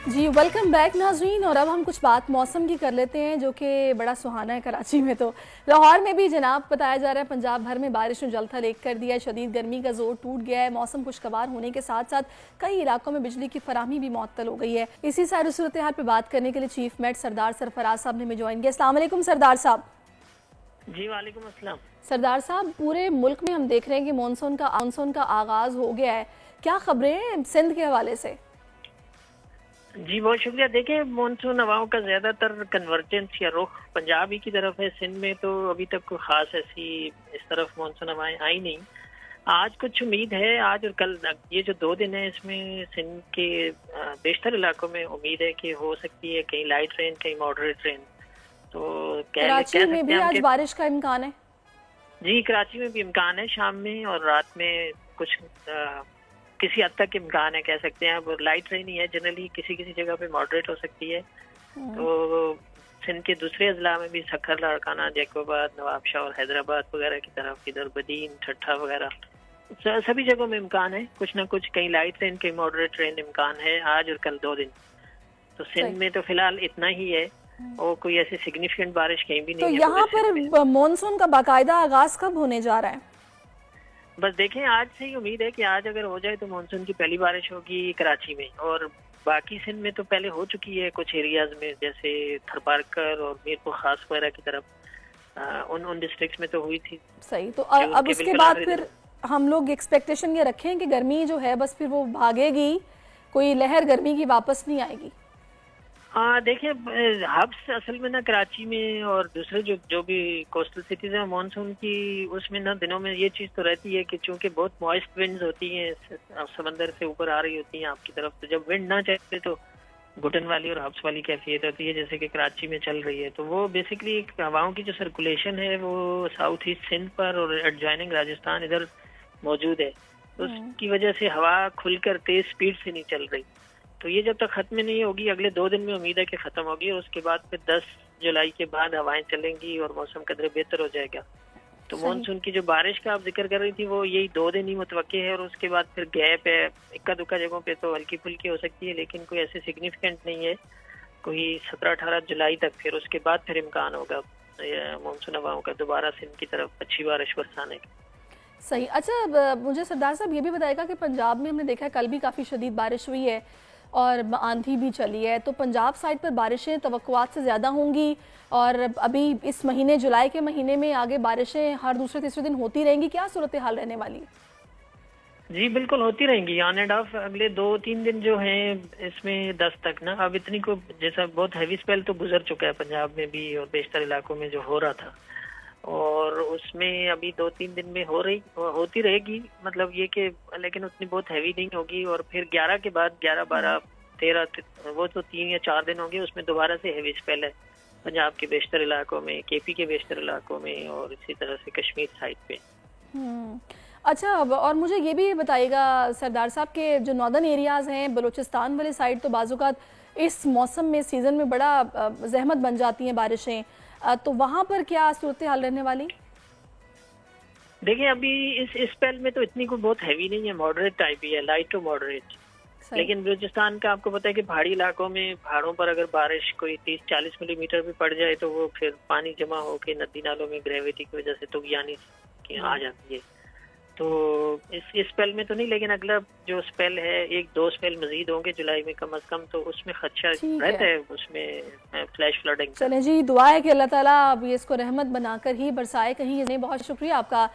जी welcome back नाज़रीन। और अब हम कुछ बात मौसम की कर लेते हैं जो कि बड़ा सुहाना है कराची में। तो लाहौर में भी जनाब बताया जा रहा है पंजाब भर में बारिश ने जलथल एक कर दिया है। शदीद गर्मी का जोर टूट गया है। मौसम खुशगवार होने के साथ साथ कई इलाकों में बिजली की फराहमी भी मुअत्तल हो गई है। इसी सारी सूरत हाल पर बात करने के लिए चीफ मेट सरदार सरफराज साहब ने हमें ज्वाइन किया। अस्सलाम वालेकुम सरदार साहब। जी वालेकुम अस्सलाम। सरदार साहब, पूरे मुल्क में हम देख रहे हैं कि मानसून का आगाज हो गया है। क्या खबरें हैं सिंध के हवाले से? जी बहुत शुक्रिया। देखें, मानसून हवाओं का ज्यादातर कन्वर्जेंस या रुख पंजाब ही की तरफ है। सिंध में तो अभी तक कोई खास ऐसी इस तरफ मानसून हवाएं आई नहीं। आज कुछ उम्मीद है, आज और कल ये जो 2 दिन है इसमें सिंध के बेशतर इलाकों में उम्मीद है कि हो सकती है कहीं लाइट रेन कहीं मॉडरेट रेन। तो कराची कह में सकते भी हैं हम आज बारिश का इम्कान है? जी कराची में भी इम्कान है, शाम में और रात में कुछ किसी हद तक इम्कान है, कह सकते हैं। अब लाइट रेन ही है, जनरली किसी किसी जगह पे मॉडरेट हो सकती है। तो सिंध के दूसरे अजला में भी सखर, लाड़काना, जैकोबाद, नवाबशाह और हैदराबाद वगैरह की तरफ, इधर बदीन, ठट्ठा वगैरह सभी जगहों में इम्कान है। कुछ ना कुछ कहीं लाइट रेन कहीं मॉडरेट रेन इम्कान है आज और कल 2 दिन। तो सिंध में तो फिलहाल इतना ही है और कोई ऐसी सिग्निफिकेंट बारिश कहीं भी नहीं तो है। यहाँ पर मानसून का बाकायदा आगाज कब होने जा रहा है? बस देखें, आज से ही उम्मीद है कि आज अगर हो जाए तो मानसून की पहली बारिश होगी कराची में। और बाकी सिंध में तो पहले हो चुकी है कुछ एरियाज में, जैसे थरपारकर और मीरपुर खास वगैरह की तरफ उन डिस्ट्रिक्ट्स में तो हुई थी। सही। तो अब उसके बाद फिर हम लोग एक्सपेक्टेशन ये रखें कि गर्मी जो है बस फिर वो भागेगी, कोई लहर गर्मी की वापस नहीं आएगी? हाँ देखिए, हब्स असल में ना कराची में और दूसरे जो जो भी कोस्टल सिटीज हैं मानसून की, उसमें ना दिनों में ये चीज़ तो रहती है कि चूंकि बहुत मॉइस्ट विंड्स होती हैं, समंदर से ऊपर आ रही होती हैं आपकी तरफ, तो जब विंड ना चले तो घुटन वाली और हब्स वाली कैफियत होती है, जैसे कि कराची में चल रही है। तो वो बेसिकली हवाओं की जो सर्कुलेशन है वो साउथ ईस्ट सिंध पर और एडजॉइनिंग राजस्थान इधर मौजूद है। तो उसकी वजह से हवा खुलकर तेज स्पीड से नहीं चल रही। तो ये जब तक खत्म नहीं होगी, अगले 2 दिन में उम्मीद है कि खत्म होगी और उसके बाद फिर 10 जुलाई के बाद हवाएं चलेंगी और मौसम कदरे बेहतर हो जाएगा। तो मानसून की जो बारिश का आप जिक्र कर रही थी वो यही 2 दिन ही मुतवक्के है और उसके बाद फिर गैप है। इक्का दुक्का जगहों पे तो हल्की फुल्की हो सकती है, लेकिन कोई ऐसे सिग्निफिकेंट नहीं है। कोई 17-18 जुलाई तक, फिर उसके बाद फिर इम्कान होगा मानसून हवाओं का दोबारा सिंध की तरफ अच्छी बारिश बरसाने का। सही। अच्छा, मुझे सरदार साहब ये भी बताएगा कि पंजाब में हमने देखा है कल भी काफ़ी शदीद बारिश हुई है और आंधी भी चली है, तो पंजाब साइड पर बारिशें तवक्कुआत से ज़्यादा होंगी और अभी इस महीने जुलाई के महीने में आगे बारिशें हर दूसरे तीसरे दिन होती रहेंगी? क्या सूरत हाल रहने वाली? जी बिल्कुल होती रहेंगी ऑन एंड ऑफ। अगले 2-3 दिन जो हैं इसमें 10 तक ना, अब इतनी को जैसा बहुत हैवी स्पेल तो गुजर चुका है पंजाब में भी और बेशतर इलाकों में जो हो रहा था, और उसमें अभी 2-3 दिन में होती रहेगी। मतलब ये कि लेकिन उतनी बहुत हैवी नहीं होगी। और फिर 11 के बाद 11, 12, 13 वो तो 3 या 4 दिन होंगे, उसमें दोबारा से हैवी स्पेल है पंजाब के बेशतर इलाकों में, केपी के बेशतर इलाकों में और इसी तरह से कश्मीर साइड पे। अच्छा, और मुझे ये भी बताइएगा सरदार साहब के जो नॉर्दर्न एरियाज़ हैं, बलूचिस्तान वाले साइड, तो बाज़ात इस मौसम में सीज़न में बड़ा जहमत बन जाती हैं बारिशें, तो वहाँ पर क्या सूरत हाल रहने वाली? देखिए, अभी इस स्पेल में तो इतनी को बहुत हैवी नहीं है, मॉडरेट टाइप ही है, लाइट टू मॉडरेट। लेकिन बलूचिस्तान का आपको पता है कि पहाड़ी इलाकों में, पहाड़ों पर अगर बारिश कोई 30-40 मिलीमीटर भी पड़ जाए तो वो फिर पानी जमा होकर नदी नालों में ग्रेविटी की वजह से तुगयानी आ जाती है। तो इस स्पेल में तो नहीं, लेकिन अगला जो स्पेल है 1-2 स्पेल मजीद होंगे जुलाई में कम से कम, तो उसमें खदशा रहता है, उसमें फ्लैश फ्लडिंग। चलें जी, दुआ है कि अल्लाह ताला अब ये इसको रहमत बनाकर ही बरसाए कहीं। बहुत शुक्रिया आपका।